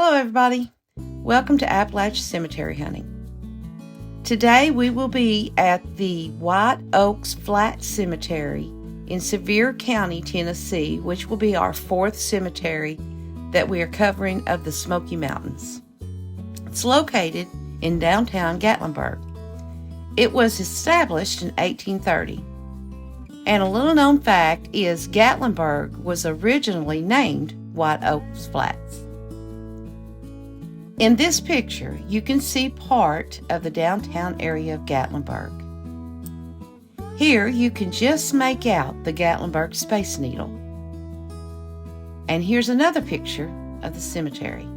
Hello everybody, welcome to Appalachia Cemetery Hunting. Today we will be at the White Oaks Flat Cemetery in Sevier County, Tennessee, which will be our fourth cemetery that we are covering of the Smoky Mountains. It's located in downtown Gatlinburg. It was established in 1830. And a little known fact is Gatlinburg was originally named White Oaks Flats. In this picture, you can see part of the downtown area of Gatlinburg. Here, you can just make out the Gatlinburg Space Needle. And here's another picture of the cemetery.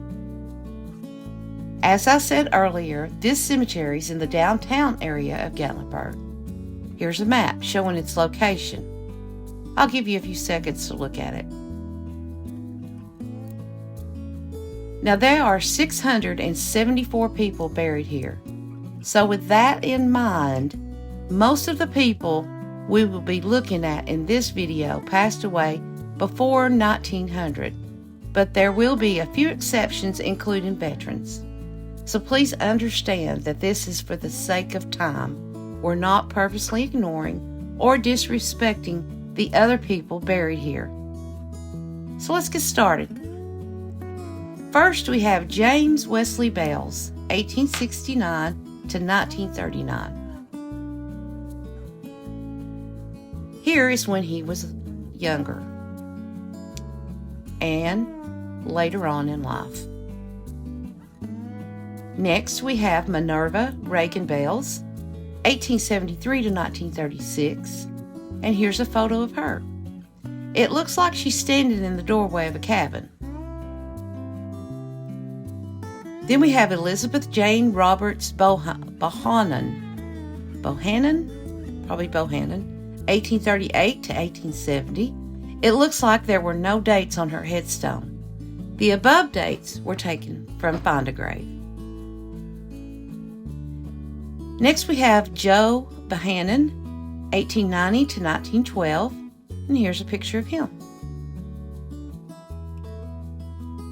As I said earlier, this cemetery is in the downtown area of Gatlinburg. Here's a map showing its location. I'll give you a few seconds to look at it. Now there are 674 people buried here. So with that in mind, most of the people we will be looking at in this video passed away before 1900, but there will be a few exceptions including veterans. So please understand that this is for the sake of time. We're not purposely ignoring or disrespecting the other people buried here. So let's get started. First, we have James Wesley Bales, 1869 to 1939. Here is when he was younger and later on in life. Next, we have Minerva Reagan Bales, 1873 to 1936, and here's a photo of her. It looks like she's standing in the doorway of a cabin. Then we have Elizabeth Jane Roberts Bohannon, 1838 to 1870. It looks like there were no dates on her headstone. The above dates were taken from Find a Grave. Next we have Joe Bohannon, 1890 to 1912, and here's a picture of him.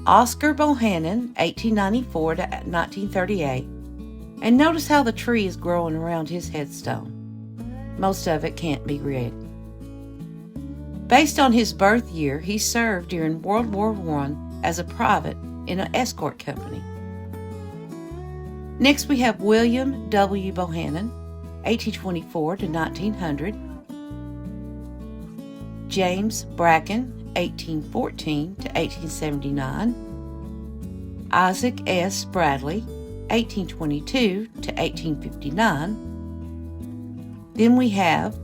Oscar Bohannon, 1894 to 1938, and notice how the tree is growing around his headstone. Most of it can't be read. Based on his birth year, he served during World War I as a private in an escort company. Next we have William W. Bohannon, 1824 to 1900, James Bracken, 1814 to 1879, Isaac S. Bradley, 1822 to 1859. Then we have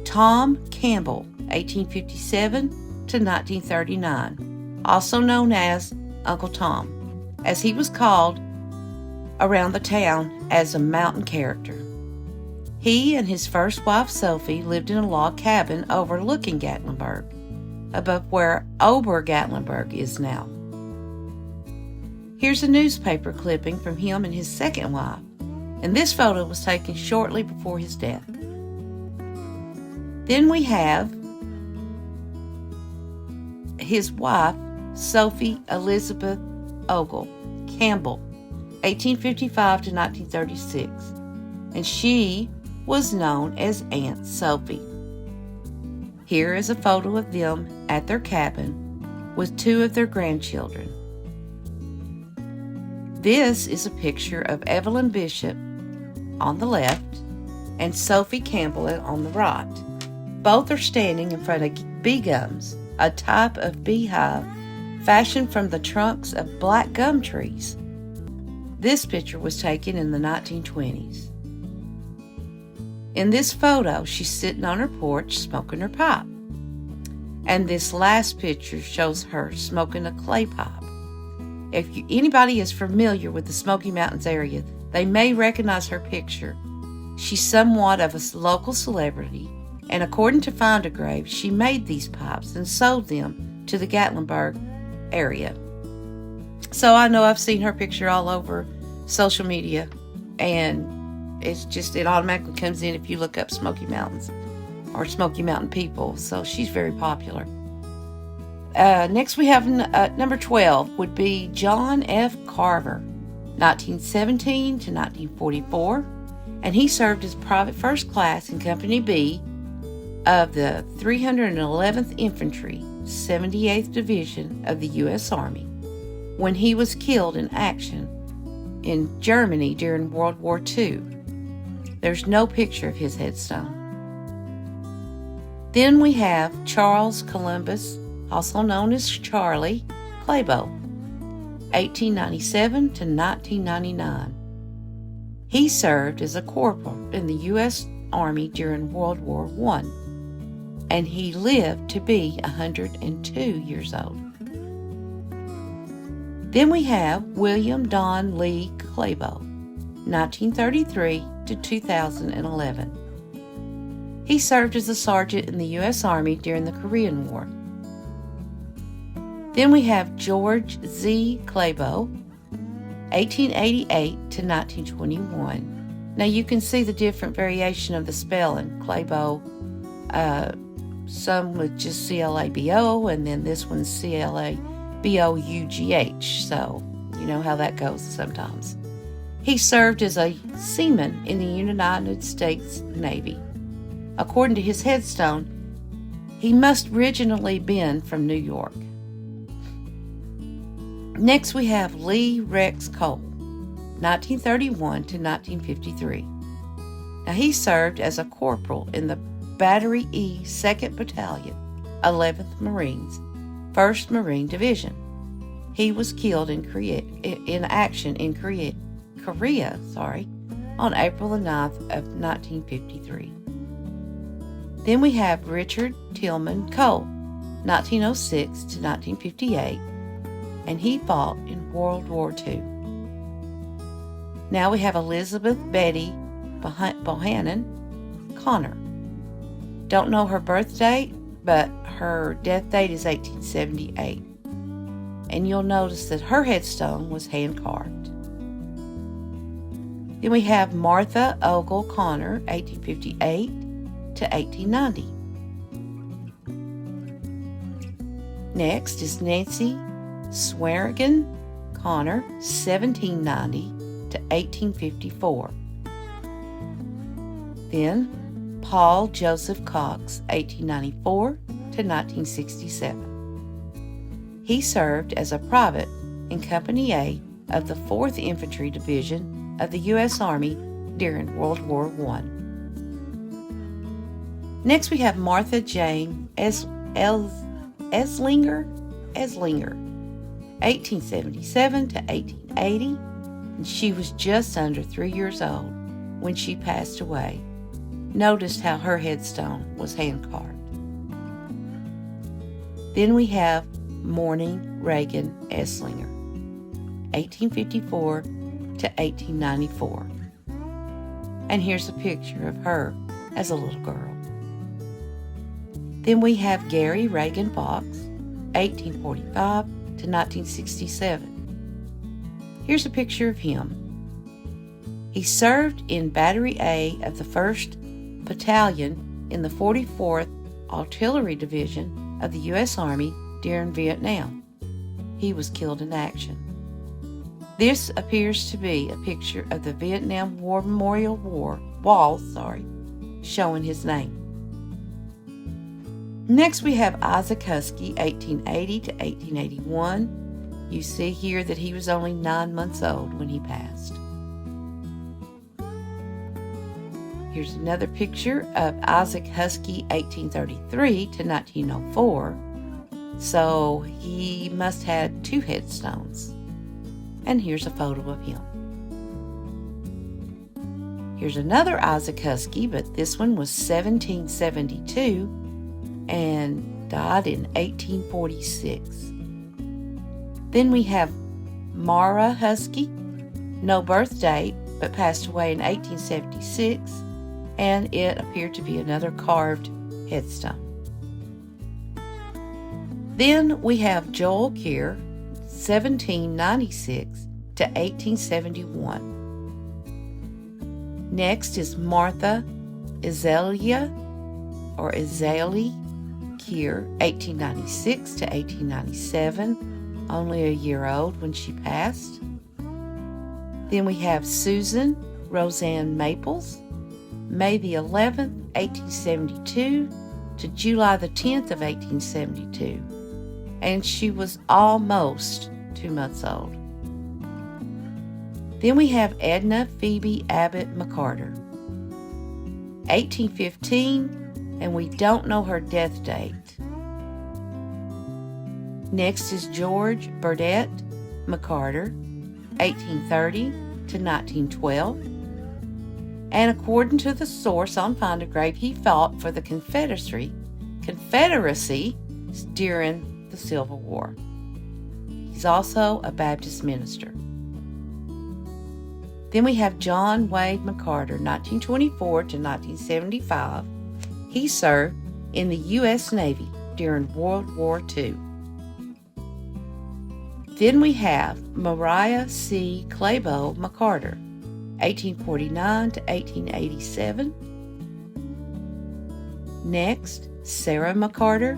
Tom Campbell, 1857 to 1939, also known as Uncle Tom, as he was called around the town as a mountain character. He and his first wife Sophie lived in a log cabin overlooking Gatlinburg, above where Ober-Gatlinburg is now. Here's a newspaper clipping from him and his second wife, and this photo was taken shortly before his death. Then we have his wife, Sophie Elizabeth Ogle Campbell, 1855 to 1936, and she was known as Aunt Sophie. Here is a photo of them at their cabin with two of their grandchildren. This is a picture of Evelyn Bishop on the left and Sophie Campbell on the right. Both are standing in front of bee gums, a type of beehive fashioned from the trunks of black gum trees. This picture was taken in the 1920s. In this photo, she's sitting on her porch smoking her pipe. And this last picture shows her smoking a clay pipe. If anybody is familiar with the Smoky Mountains area, they may recognize her picture. She's somewhat of a local celebrity, and according to Find a Grave, she made these pipes and sold them to the Gatlinburg area. So I know I've seen her picture all over social media, and it automatically comes in if you look up Smoky Mountains or Smoky Mountain people, so she's very popular. Next we have number 12 would be John F. Carver, 1917 to 1944, and he served as private first class in Company B of the 311th Infantry, 78th Division of the U.S. Army, when he was killed in action in Germany during World War II. There's no picture of his headstone. Then we have Charles Columbus, also known as Charlie Clabo, 1897 to 1999. He served as a corporal in the U.S. Army during World War I, and he lived to be 102 years old. Then we have William Don Lee Clabo, 1933 to 2011. He served as a sergeant in the U.S. Army during the Korean War. Then we have George Z. Clabo, 1888 to 1921. Now you can see the different variation of the spelling. Clabo, some with just C-L-A-B-O, and then this one's C-L-A-B-O-U-G-H. So you know how that goes sometimes. He served as a seaman in the United States Navy. According to his headstone, he must originally been from New York. Next we have Lee Rex Cole, 1931 to 1953. Now he served as a corporal in the Battery E 2nd Battalion, 11th Marines, 1st Marine Division. He was killed in action in Korea, on April the 9th of 1953. Then we have Richard Tillman Cole, 1906 to 1958, and he fought in World War II. Now we have Elizabeth Betty Bohannon Connor. Don't know her birth date, but her death date is 1878. And you'll notice that her headstone was hand-carved. Then we have Martha Ogle Connor, 1858 to 1890. Next is Nancy Swearingen Connor, 1790 to 1854. Then Paul Joseph Cox, 1894 to 1967. He served as a private in Company A of the 4th Infantry Division of the U.S. Army during World War I. Next we have Martha Jane Eslinger, 1877 to 1880, and she was just under 3 years old when she passed away. Noticed how her headstone was hand-carved. Then we have Morning Reagan Eslinger, 1854 to 1894. And here's a picture of her as a little girl. Then we have Gary Reagan Fox, 1845 to 1967. Here's a picture of him. He served in Battery A of the 1st Battalion in the 44th Artillery Division of the U.S. Army during Vietnam. He was killed in action. This appears to be a picture of the Vietnam War Memorial Wall, showing his name. Next we have Isaac Husky, 1880 to 1881. You see here that he was only 9 months old when he passed. Here's another picture of Isaac Husky, 1833 to 1904. So he must have had 2 headstones. And here's a photo of him. Here's another Isaac Husky, but this one was 1772 and died in 1846. Then we have Mara Husky, no birth date, but passed away in 1876, and it appeared to be another carved headstone. Then we have Joel Keir, 1796 to 1871. Next is Martha Azalea year 1896 to 1897, only a year old when she passed. Then we have Susan Roseanne Maples, May the 11th, 1872 to July the 10th of 1872, and she was almost 2 months old. Then we have Edna Phoebe Abbott McCarter, 1815, and we don't know her death date. Next is George Burdett McCarter, 1830 to 1912. And according to the source on Find a Grave, he fought for the Confederacy during the Civil War. He's also a Baptist minister. Then we have John Wade McCarter, 1924 to 1975. He served in the U.S. Navy during World War II. Then we have Mariah C. Claybo McCarter, 1849 to 1887. Next, Sarah McCarter.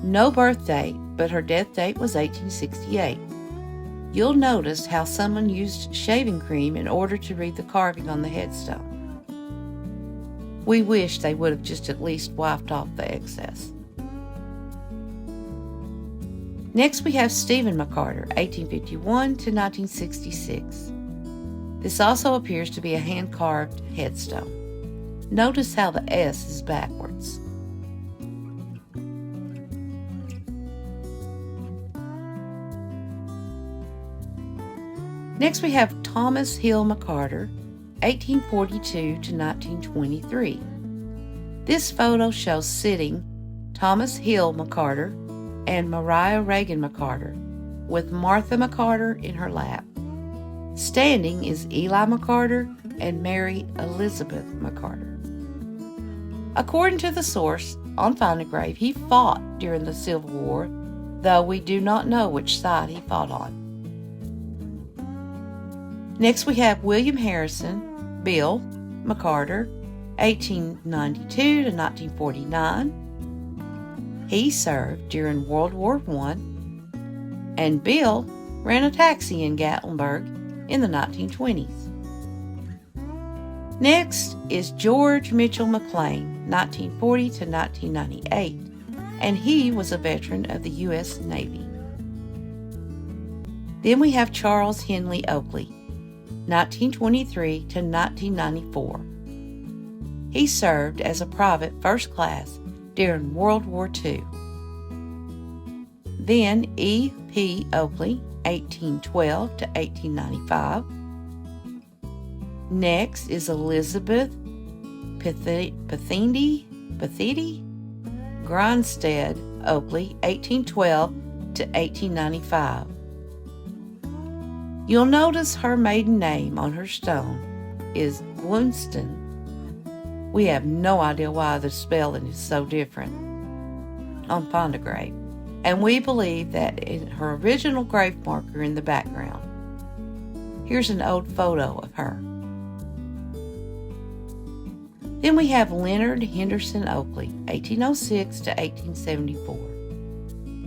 No birth date, but her death date was 1868. You'll notice how someone used shaving cream in order to read the carving on the headstone. We wish they would have just at least wiped off the excess. Next we have Stephen McCarter, 1851 to 1966. This also appears to be a hand-carved headstone. Notice how the S is backwards. Next we have Thomas Hill McCarter, 1842 to 1923. This photo shows sitting Thomas Hill McCarter and Mariah Reagan McCarter, with Martha McCarter in her lap. Standing is Eli McCarter and Mary Elizabeth McCarter. According to the source on Find a Grave, he fought during the Civil War, though we do not know which side he fought on. Next we have William Harrison, Bill McCarter, 1892 to 1949. He served during World War I, and Bill ran a taxi in Gatlinburg in the 1920s. Next is George Mitchell McLean, 1940 to 1998, and he was a veteran of the U.S. Navy. Then we have Charles Henley Oakley, 1923 to 1994. He served as a private first class during World War II. Then E. P. Oakley, 1812 to 1895. Next is Elizabeth Pathindy Gronstead Oakley, 1812 to 1895. You'll notice her maiden name on her stone is Glunston. We have no idea why the spelling is so different on Find a Grave, and we believe that in her original grave marker in the background. Here's an old photo of her. Then we have Leonard Henderson Oakley, 1806 to 1874.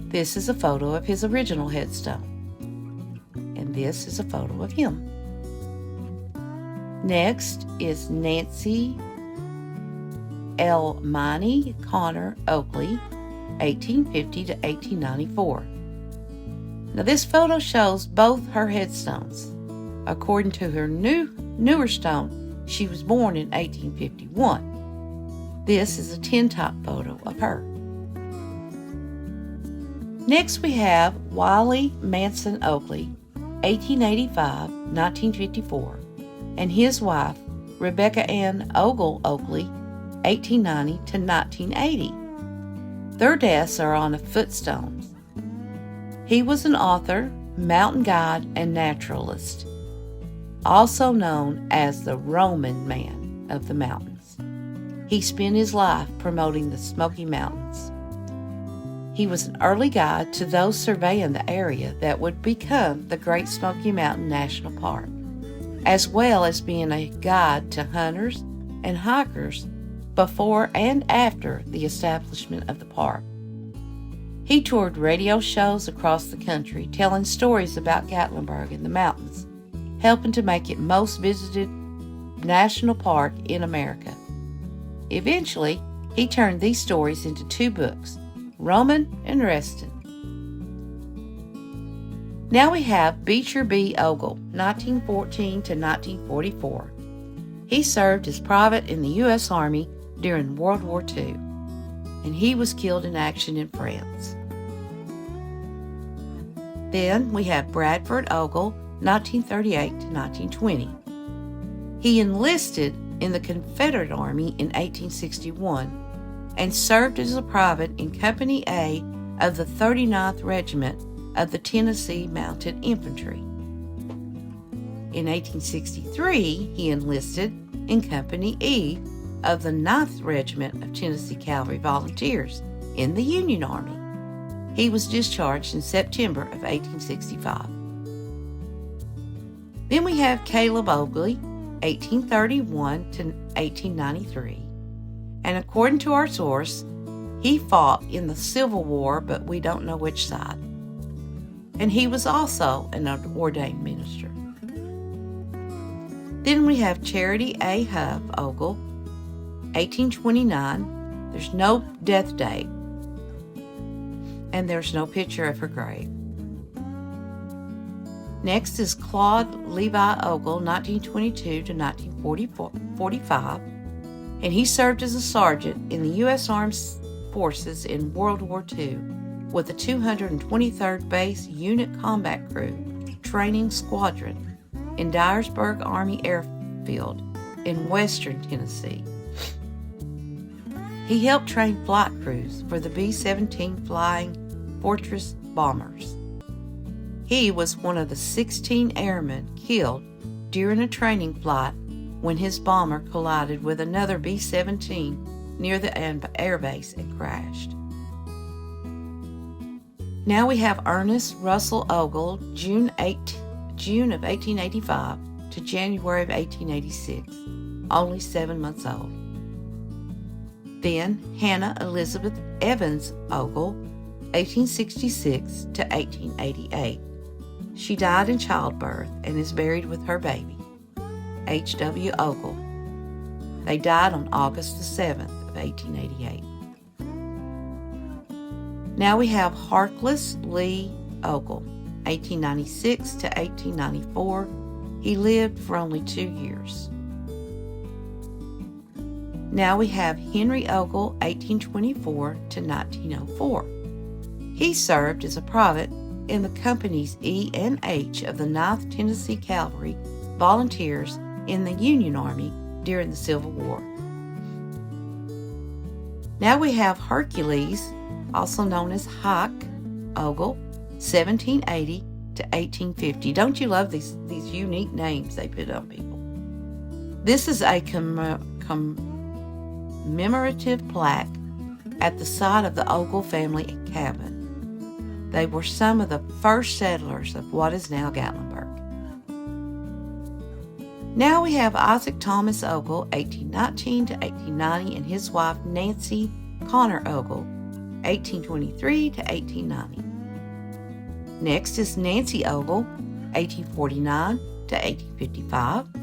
This is a photo of his original headstone, and this is a photo of him. Next is Nancy L. Miney Connor Oakley, 1850 to 1894. Now this photo shows both her headstones. According to her newer stone, she was born in 1851. This is a tintype photo of her. Next we have Wiley Manson Oakley, 1885-1954, and his wife, Rebecca Ann Ogle Oakley, 1890 to 1980. Their deaths are on a footstone. He was an author, mountain guide, and naturalist, also known as the Roman Man of the Mountains. He spent his life promoting the Smoky Mountains. He was an early guide to those surveying the area that would become the Great Smoky Mountain National Park, as well as being a guide to hunters and hikers before and after the establishment of the park. He toured radio shows across the country, telling stories about Gatlinburg and the mountains, helping to make it most visited national park in America. Eventually, he turned these stories into 2 books, Roman and Reston. Now we have Beecher B. Ogle, 1914 to 1944. He served as private in the U.S. Army during World War II, and he was killed in action in France. Then we have Bradford Ogle, 1938 to 1920. He enlisted in the Confederate Army in 1861 and served as a private in Company A of the 39th Regiment of the Tennessee Mounted Infantry. In 1863, he enlisted in Company E of the 9th Regiment of Tennessee Cavalry Volunteers in the Union Army. He was discharged in September of 1865. Then we have Caleb Ogley, 1831 to 1893. And according to our source, he fought in the Civil War, but we don't know which side. And he was also an ordained minister. Then we have Charity A. Huff Ogle, 1829. There's no death date, and there's no picture of her grave. Next is Claude Levi Ogle, 1922 to 1945, and he served as a sergeant in the U.S. Armed Forces in World War II with the 223rd Base Unit Combat Crew Training Squadron in Dyersburg Army Airfield in western Tennessee. He helped train flight crews for the B-17 Flying Fortress bombers. He was one of the 16 airmen killed during a training flight when his bomber collided with another B-17 near the airbase and crashed. Now we have Ernest Russell Ogle, June of 1885 to January of 1886, only 7 months old. Then Hannah Elizabeth Evans Ogle, 1866 to 1888. She died in childbirth and is buried with her baby, H.W. Ogle. They died on August the 7th of 1888. Now we have Harkless Lee Ogle, 1896 to 1894. He lived for only 2 years. Now we have Henry Ogle, 1824 to 1904. He served as a private in the companies E and H of the 9th Tennessee Cavalry Volunteers in the Union Army during the Civil War. Now we have Hercules, also known as Hike Ogle, 1780 to 1850. Don't you love these unique names they put on people? This is a commemorative plaque at the site of the Ogle family cabin. They were some of the first settlers of what is now Gatlinburg. Now we have Isaac Thomas Ogle, 1819 to 1890, and his wife Nancy Connor Ogle, 1823 to 1890. Next is Nancy Ogle, 1849 to 1855.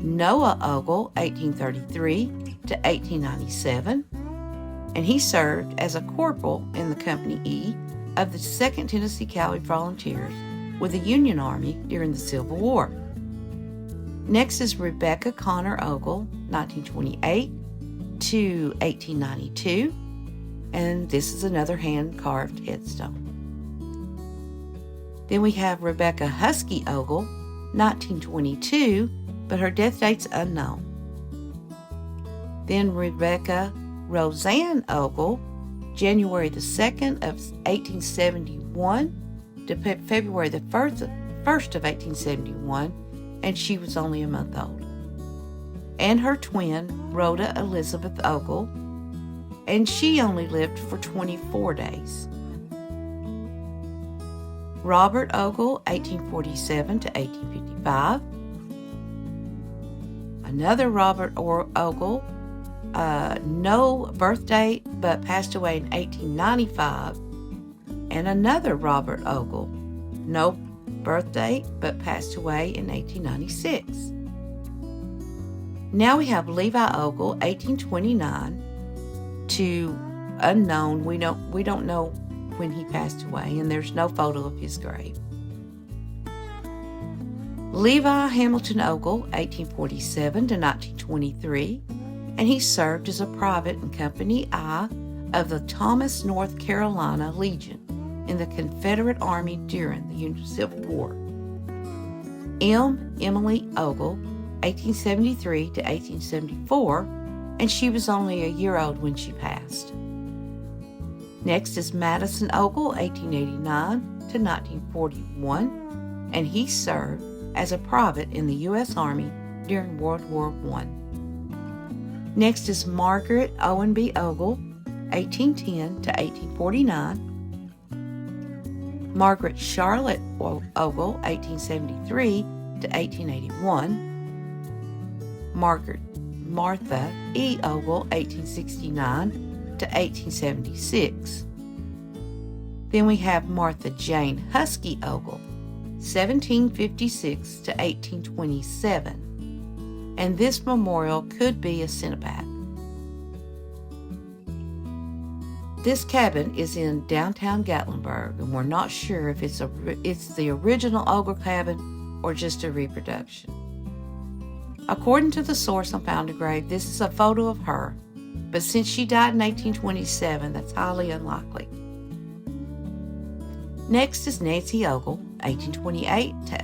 Noah Ogle, 1833 to 1897, and he served as a corporal in the Company E of the 2nd Tennessee Cavalry Volunteers with the Union Army during the Civil War. Next is Rebecca Connor Ogle, 1928 to 1892, and this is another hand-carved headstone. Then we have Rebecca Husky Ogle, 1922, but her death date's unknown. Then Rebecca Roseanne Ogle, January the 2nd of 1871 to February the 1st of 1871, and she was only a month old. And her twin, Rhoda Elizabeth Ogle, and she only lived for 24 days. Robert Ogle, 1847 to 1855. Another Robert Ogle, no birth date, but passed away in 1895. And another Robert Ogle, no birth date, but passed away in 1896. Now we have Levi Ogle, 1829 to unknown. We don't know when he passed away, and there's no photo of his grave. Levi Hamilton Ogle, 1847 to 1923, and he served as a private in Company I of the Thomas, North Carolina Legion in the Confederate Army during the Union Civil War. Emily Ogle, 1873 to 1874, and she was only a year old when she passed. Next is Madison Ogle, 1889 to 1941, and he served as a private in the U.S. Army during World War I. Next is Margaret Owenby Ogle, 1810 to 1849, Margaret Charlotte Ogle, 1873 to 1881, Martha E. Ogle, 1869 to 1876. Then we have Martha Jane Husky Ogle, 1756 to 1827, and this memorial could be a cenotaph. This cabin is in downtown Gatlinburg, and we're not sure if it's the original Ogle cabin or just a reproduction. According to the source on Found a Grave, this is a photo of her, but since she died in 1827, that's highly unlikely. Next is Nancy Ogle, 1828 to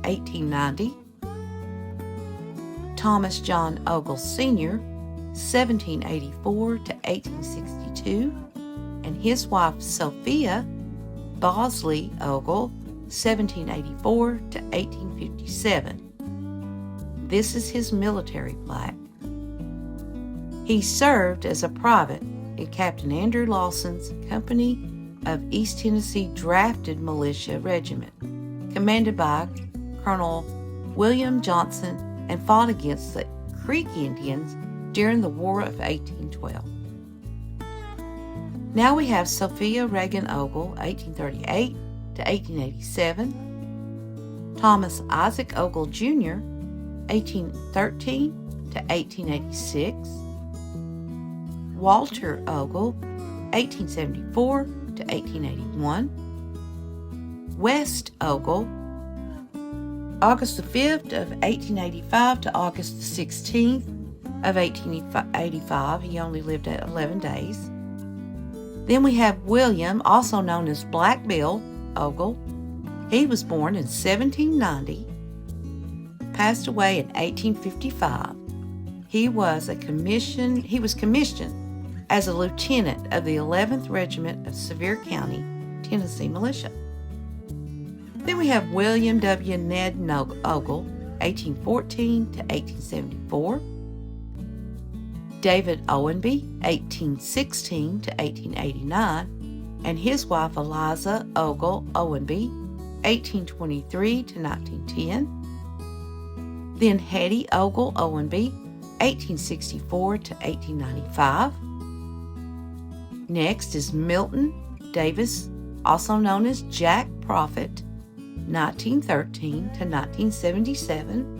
1890, Thomas John Ogle Sr., 1784 to 1862, and his wife Sophia Bosley Ogle, 1784 to 1857. This is his military plaque. He served as a private in Captain Andrew Lawson's Company of East Tennessee Drafted Militia Regiment, commanded by Colonel William Johnson, and fought against the Creek Indians during the War of 1812. Now we have Sophia Reagan Ogle, 1838 to 1887, Thomas Isaac Ogle Jr., 1813 to 1886, Walter Ogle, 1874 to 1881, West Ogle, August the 5th of 1885 to August the 16th of 1885. He only lived 11 days. Then we have William, also known as Black Bill Ogle. He was born in 1790, passed away in 1855. He was commissioned as a lieutenant of the 11th Regiment of Sevier County, Tennessee Militia. Then we have William W. Ned Ogle, 1814 to 1874. David Owenby, 1816 to 1889, and his wife Eliza Ogle Owenby, 1823 to 1910. Then Hetty Ogle Owenby, 1864 to 1895. Next is Milton Davis, also known as Jack Prophet, 1913 to 1977.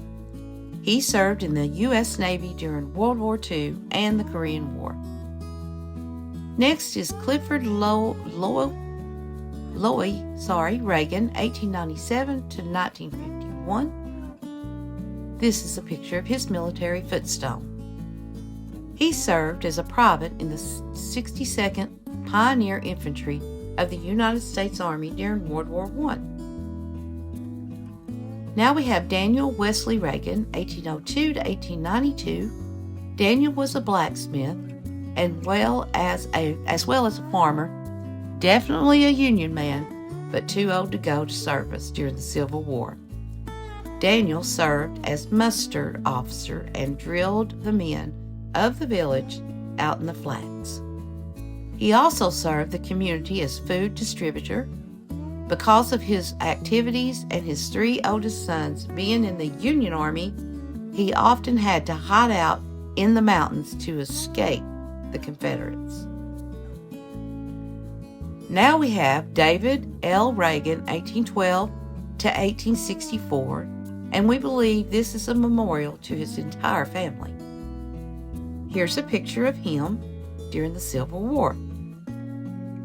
He served in the U.S. Navy during World War II and the Korean War. Next is Clifford Loy Reagan, 1897 to 1951. This is a picture of his military footstone. He served as a private in the 62nd Pioneer Infantry of the United States Army during World War I. Now we have Daniel Wesley Reagan, 1802 to 1892. Daniel was a blacksmith as well as a farmer, definitely a Union man, but too old to go to service during the Civil War. Daniel served as muster officer and drilled the men of the village out in the flats. He also served the community as food distributor. Because of his activities and his 3 oldest sons being in the Union Army, he often had to hide out in the mountains to escape the Confederates. Now we have David L. Reagan, 1812 to 1864, and we believe this is a memorial to his entire family. Here's a picture of him during the Civil War.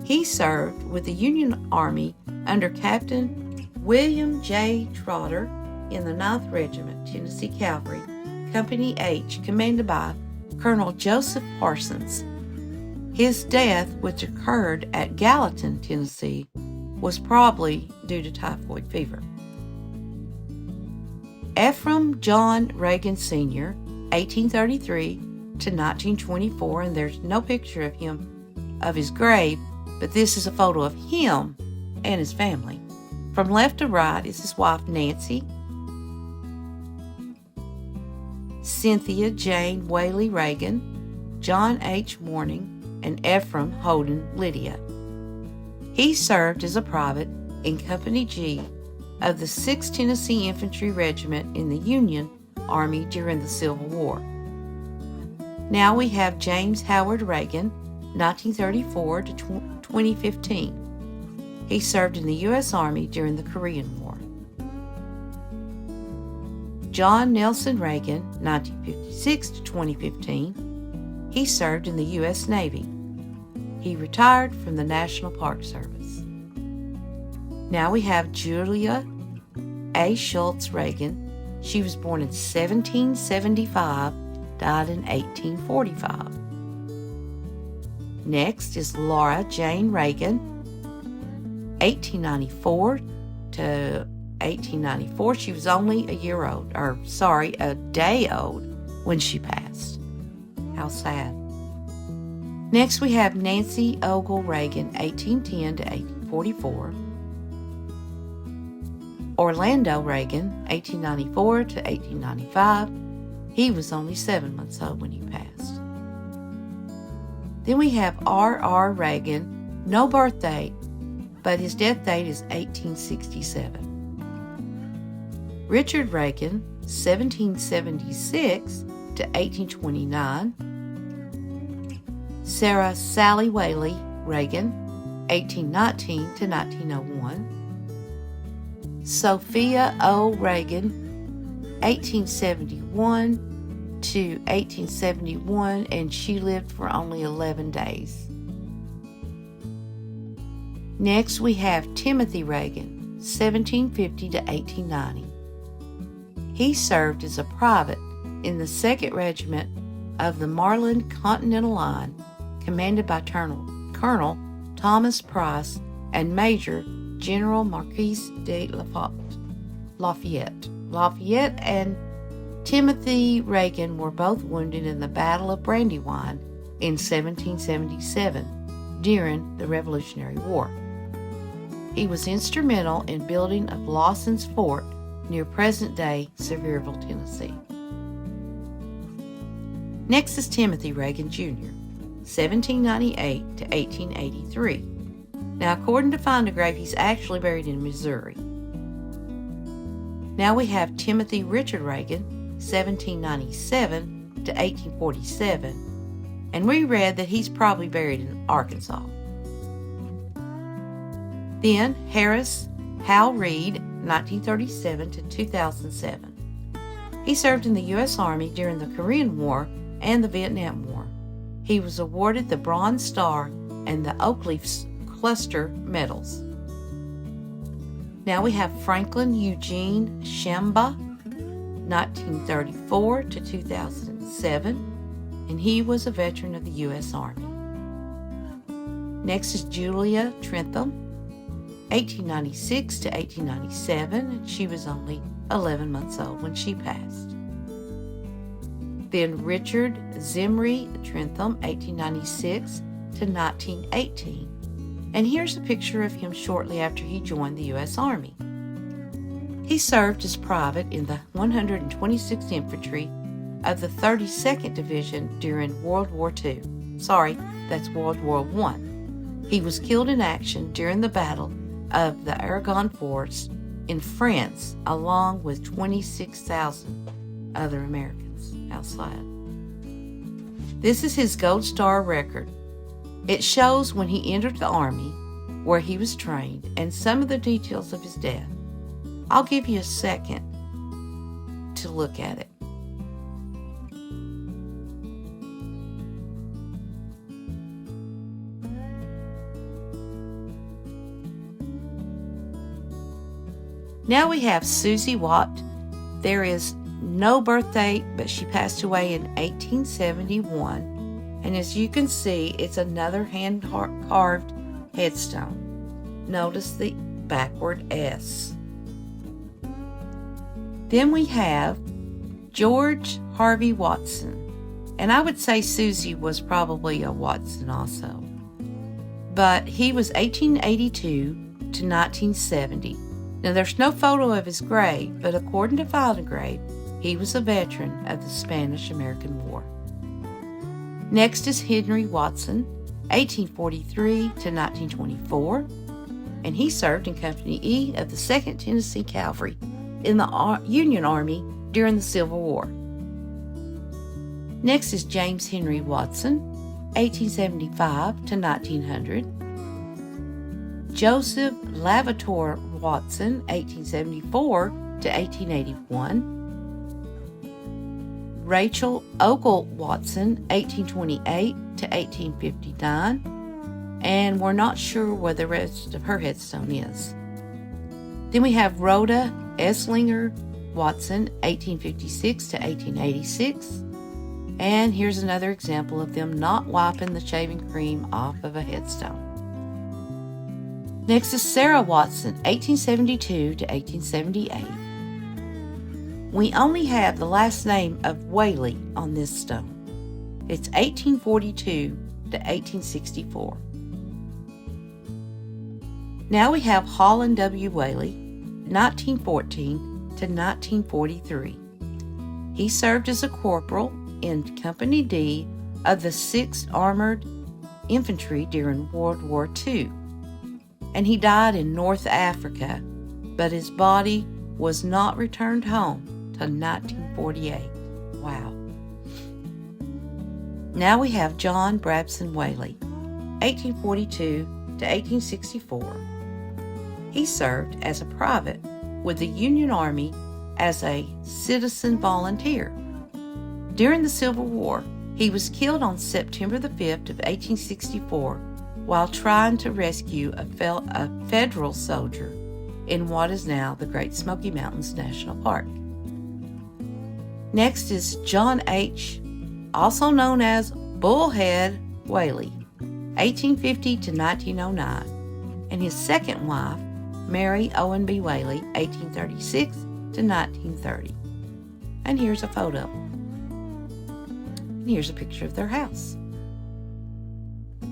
He served with the Union Army under Captain William J. Trotter in the 9th Regiment, Tennessee Cavalry, Company H, commanded by Colonel Joseph Parsons. His death, which occurred at Gallatin, Tennessee, was probably due to typhoid fever. Ephraim John Reagan Sr., 1833 to 1924, and there's no picture of him, of his grave, but this is a photo of him and his family. From left to right is his wife Nancy, Cynthia Jane Whaley Reagan, John H. Morning, and Ephraim Holden Lydia. He served as a private in Company G of the 6th Tennessee Infantry Regiment in the Union Army during the Civil War. Now we have James Howard Reagan, 1934 to 2015. He served in the U.S. Army during the Korean War. John Nelson Reagan, 1956 to 2015. He served in the U.S. Navy. He retired from the National Park Service. Now we have Julia A. Schultz Reagan. She was born in 1775, died in 1845. Next is Laura Jane Reagan, 1894 to 1894. She was only a day old when she passed. How sad. Next we have Nancy Ogle Reagan, 1810 to 1844. Orlando Reagan, 1894 to 1895. He was only 7 months old when he passed. Then we have R.R. Reagan, no birth date, but his death date is 1867. Richard Reagan, 1776 to 1829. Sarah Sally Whaley Reagan, 1819 to 1901. Sophia O. Reagan, 1871 to 1871, and she lived for only 11 days. Next, we have Timothy Reagan, 1750 to 1890. He served as a private in the 2nd Regiment of the Maryland Continental Line, commanded by Colonel Thomas Price and Major General Marquis de Lafayette. Lafayette and Timothy Reagan were both wounded in the Battle of Brandywine in 1777 during the Revolutionary War. He was instrumental in building of Lawson's Fort near present-day Sevierville, Tennessee. Next is Timothy Reagan Jr., 1798 to 1883. Now, according to Find a Grave, he's actually buried in Missouri. Now we have Timothy Richard Reagan, 1797 to 1847, and we read that he's probably buried in Arkansas. Then Harris Hal Reed, 1937 to 2007. He served in the U.S. Army during the Korean War and the Vietnam War. He was awarded the Bronze Star and the Oak Leaf Cluster medals. Now we have Franklin Eugene Shamba, 1934 to 2007, and he was a veteran of the U.S. Army. Next is Julia Trentham, 1896 to 1897, and she was only 11 months old when she passed. Then Richard Zimri Trentham, 1896 to 1918. And here's a picture of him shortly after he joined the U.S. Army. He served as private in the 126th Infantry of the 32nd Division during World War II. Sorry, that's World War I. He was killed in action during the Battle of the Argonne Forts in France, along with 26,000 other Americans outside. This is his Gold Star record. It shows when he entered the Army, where he was trained, and some of the details of his death. I'll give you a second to look at it. Now we have Susie Watt. There is no birth date, but she passed away in 1871. And as you can see, it's another hand-carved headstone. Notice the backward S. Then we have George Harvey Watson. And I would say Susie was probably a Watson also. But he was 1882 to 1970. Now, there's no photo of his grave, but according to Grave, he was a veteran of the Spanish-American War. Next is Henry Watson, 1843 to 1924, and he served in Company E of the 2nd Tennessee Cavalry in the Union Army during the Civil War. Next is James Henry Watson, 1875 to 1900. Joseph Lavator Watson, 1874 to 1881. Rachel Ogle Watson, 1828 to 1859. And we're not sure where the rest of her headstone is. Then we have Rhoda Esslinger Watson, 1856 to 1886. And here's another example of them not wiping the shaving cream off of a headstone. Next is Sarah Watson, 1872 to 1878. We only have the last name of Whaley on this stone. It's 1842 to 1864. Now we have Holland W. Whaley, 1914 to 1943. He served as a corporal in Company D of the 6th Armored Infantry during World War II. And he died in North Africa, but his body was not returned home till 1948. Wow. Now we have John Brabson Whaley, 1842 to 1864. He served as a private with the Union Army as a citizen volunteer. During the Civil War, he was killed on September the 5th of 1864 while trying to rescue a federal soldier in what is now the Great Smoky Mountains National Park. Next is John H., also known as Bullhead Whaley, 1850 to 1909, and his second wife, Mary Owen B. Whaley, 1836 to 1930. And here's a photo. And here's a picture of their house.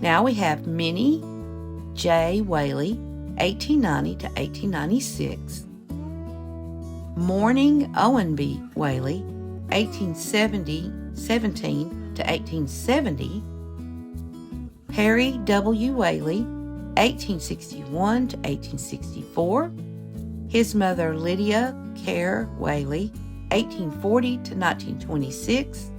Now we have Minnie J. Whaley, 1890 to 1896. Morning Owenby Whaley, 1817 to 1870. Perry W. Whaley, 1861 to 1864. His mother Lydia Kerr Whaley, 1840 to 1926.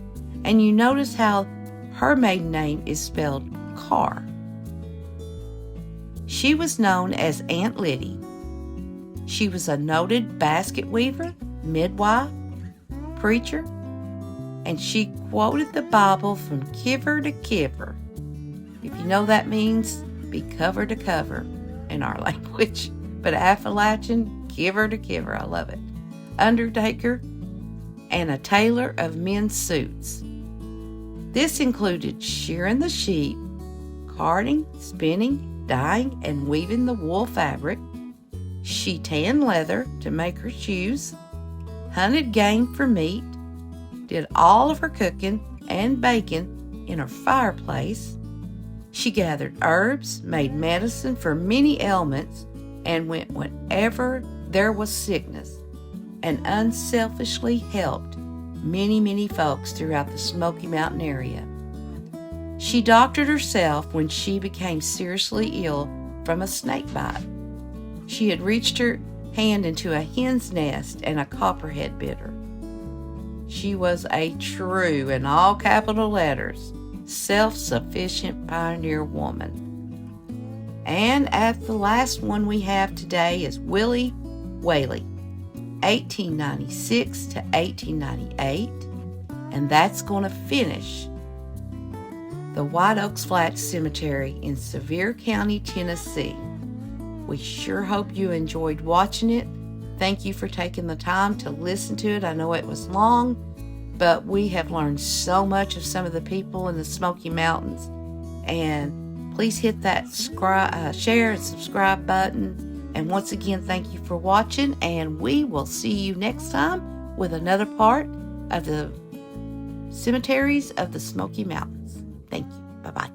And you notice how her maiden name is spelled Carr. She was known as Aunt Liddy. She was a noted basket weaver, midwife, preacher, and she quoted the Bible from cover to cover. If you know that means be cover to cover in our language, but Appalachian, cover to cover, I love it. Undertaker and a tailor of men's suits. This included shearing the sheep, carding, spinning, dyeing, and weaving the wool fabric. She tanned leather to make her shoes, hunted game for meat, did all of her cooking and baking in her fireplace. She gathered herbs, made medicine for many ailments, and went whenever there was sickness, and unselfishly helped many folks throughout the Smoky Mountain area. She doctored herself when she became seriously ill from a snake bite. She had reached her hand into a hen's nest and a copperhead bit her. She was a true, in all capital letters, self-sufficient pioneer woman. And at the last one we have today is Willie Whaley, 1896 to 1898, and that's going to finish the White Oaks Flats Cemetery in Sevier County, Tennessee. We sure hope you enjoyed watching it. Thank you for taking the time to listen to it. I know it was long, but we have learned so much of some of the people in the Smoky Mountains. And please hit that share and subscribe button. And once again, thank you for watching, and we will see you next time with another part of the Cemeteries of the Smoky Mountains. Thank you. Bye-bye.